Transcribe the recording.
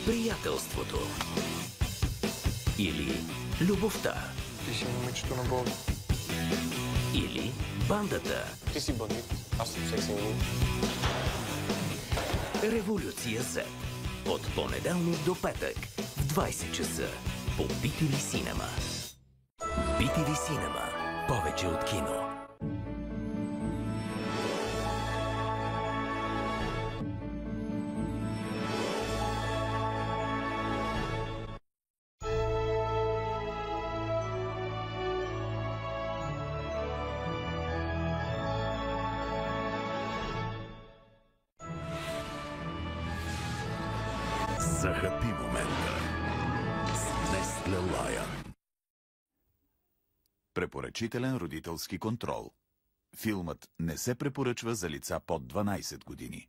приятелството или любовта? Ти си момичето на Бога. Или бандата? Ти си бандит, аз съм секси момиче. Революция Z. От понеделник до петък в 20 часа по BTV Cinema. BTV Cinema. Повече от кино. Захапи момента с Нестле Лайън. Препоръчителен родителски контрол. Филмът не се препоръчва за лица под 12 години.